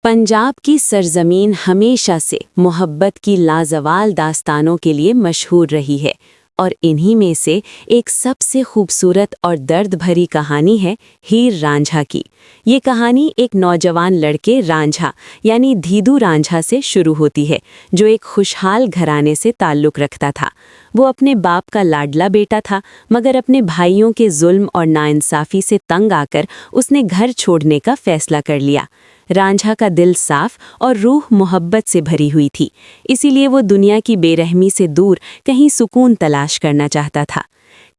पंजाब की सरजमीन हमेशा से मोहब्बत की लाजवाल दास्तानों के लिए मशहूर रही है और इन्हीं में से एक सबसे खूबसूरत और दर्द भरी कहानी है हीर रांझा की। ये कहानी एक नौजवान लड़के रांझा यानी धीदू रांझा से शुरू होती है, जो एक खुशहाल घराने से ताल्लुक़ रखता था। वो अपने बाप का लाडला बेटा था, मगर अपने भाइयों के जुल्म और नाइंसाफ़ी से तंग आकर उसने घर छोड़ने का फ़ैसला कर लिया। रांझा का दिल साफ और रूह मोहब्बत से भरी हुई थी, इसीलिए वो दुनिया की बेरहमी से दूर कहीं सुकून तलाश करना चाहता था।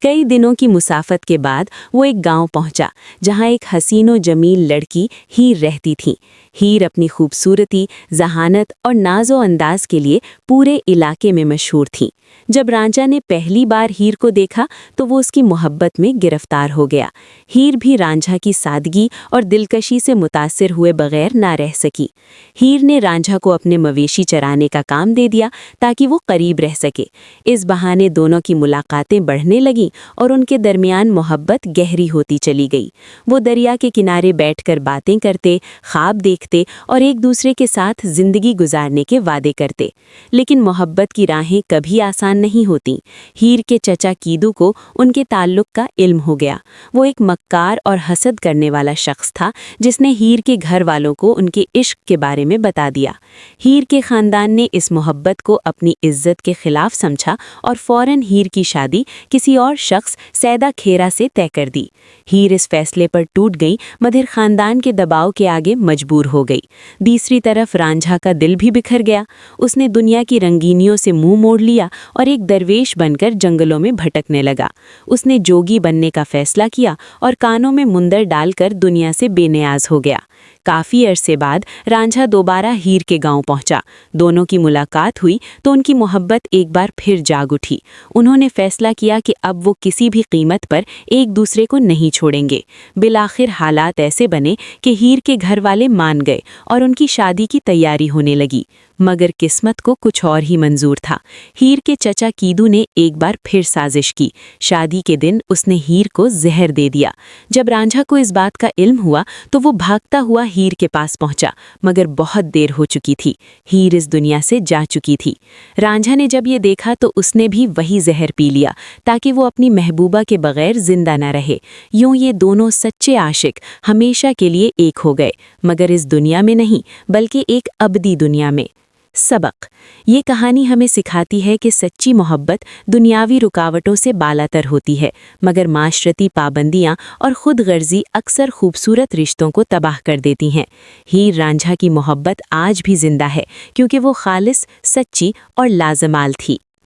कई दिनों की मुसाफत के बाद वो एक गांव पहुंचा, जहां एक हसीनो जमील लड़की हीर रहती थी। हीर अपनी खूबसूरती, जहानत और नाजो अंदाज के लिए पूरे इलाके में मशहूर थी। जब रांझा ने पहली बार हीर को देखा तो वो उसकी मोहब्बत में गिरफ्तार हो गया। हीर भी रांझा की सादगी और दिलकशी से मुतासिर हुए बगैर ना रह सकी। हीर ने रांझा को अपने मवेशी चराने का काम दे दिया ताकि वो करीब रह सके। इस बहाने दोनों की मुलाकातें बढ़ने लगीं और उनके दरमियान मोहब्बत गहरी होती चली गई। वो दरिया के किनारे बैठकर बातें करते, ख्वाब देखते और एक दूसरे के साथ जिंदगी गुजारने के वादे करते। लेकिन मोहब्बत की राहें कभी आसान नहीं होती। हीर के चचा कीदू को उनके ताल्लुक का इल्म हो गया। वो एक मक्कार और हसद करने वाला शख्स था, जिसने हीर के घर वालों को उनके इश्क के बारे में बता दिया। हीर के खानदान ने इस मोहब्बत को अपनी इज्जत के खिलाफ समझा और फौरन हीर की शादी किसी और शख्स सैदा खेरा से तय कर दी। हीर इस फैसले पर टूट गई, मगर खानदान के दबाव के आगे मजबूर हो गई। दूसरी तरफ रांझा का दिल भी बिखर गया। उसने दुनिया की रंगीनियों से मुंह मोड़ लिया और एक दरवेश बनकर जंगलों में भटकने लगा। उसने जोगी बनने का फैसला किया और कानों में मुंदर डालकर दुनिया से बेनियाज हो गया। काफ़ी अरसे बाद रांझा दोबारा हीर के गांव पहुंचा। दोनों की मुलाकात हुई तो उनकी मोहब्बत एक बार फिर जाग उठी। उन्होंने फैसला किया कि अब वो किसी भी कीमत पर एक दूसरे को नहीं छोड़ेंगे। बिलाखिर हालात ऐसे बने कि हीर के घर वाले मान गए और उनकी शादी की तैयारी होने लगी। मगर किस्मत को कुछ और ही मंजूर था। हीर के चचा कीदू ने एक बार फिर साजिश की। शादी के दिन उसने हीर को जहर दे दिया। जब रांझा को इस बात का इल्म हुआ तो वो भागता हुआ हीर के पास पहुंचा, मगर बहुत देर हो चुकी थी। हीर इस दुनिया से जा चुकी थी। रांझा ने जब ये देखा तो उसने भी वही जहर पी लिया, ताकि वो अपनी महबूबा के बगैर जिंदा न रहे। यूं ये दोनों सच्चे आशिक हमेशा के लिए एक हो गए, मगर इस दुनिया में नहीं, बल्कि एक अबदी दुनिया में। सबक: ये कहानी हमें सिखाती है कि सच्ची मोहब्बत दुनियावी रुकावटों से बालातर होती है, मगर माशरती पाबंदियां और खुद गर्जी अक्सर खूबसूरत रिश्तों को तबाह कर देती हैं। हीर रांझा की मोहब्बत आज भी जिंदा है, क्योंकि वो खालिस, सच्ची और लाजमाल थी।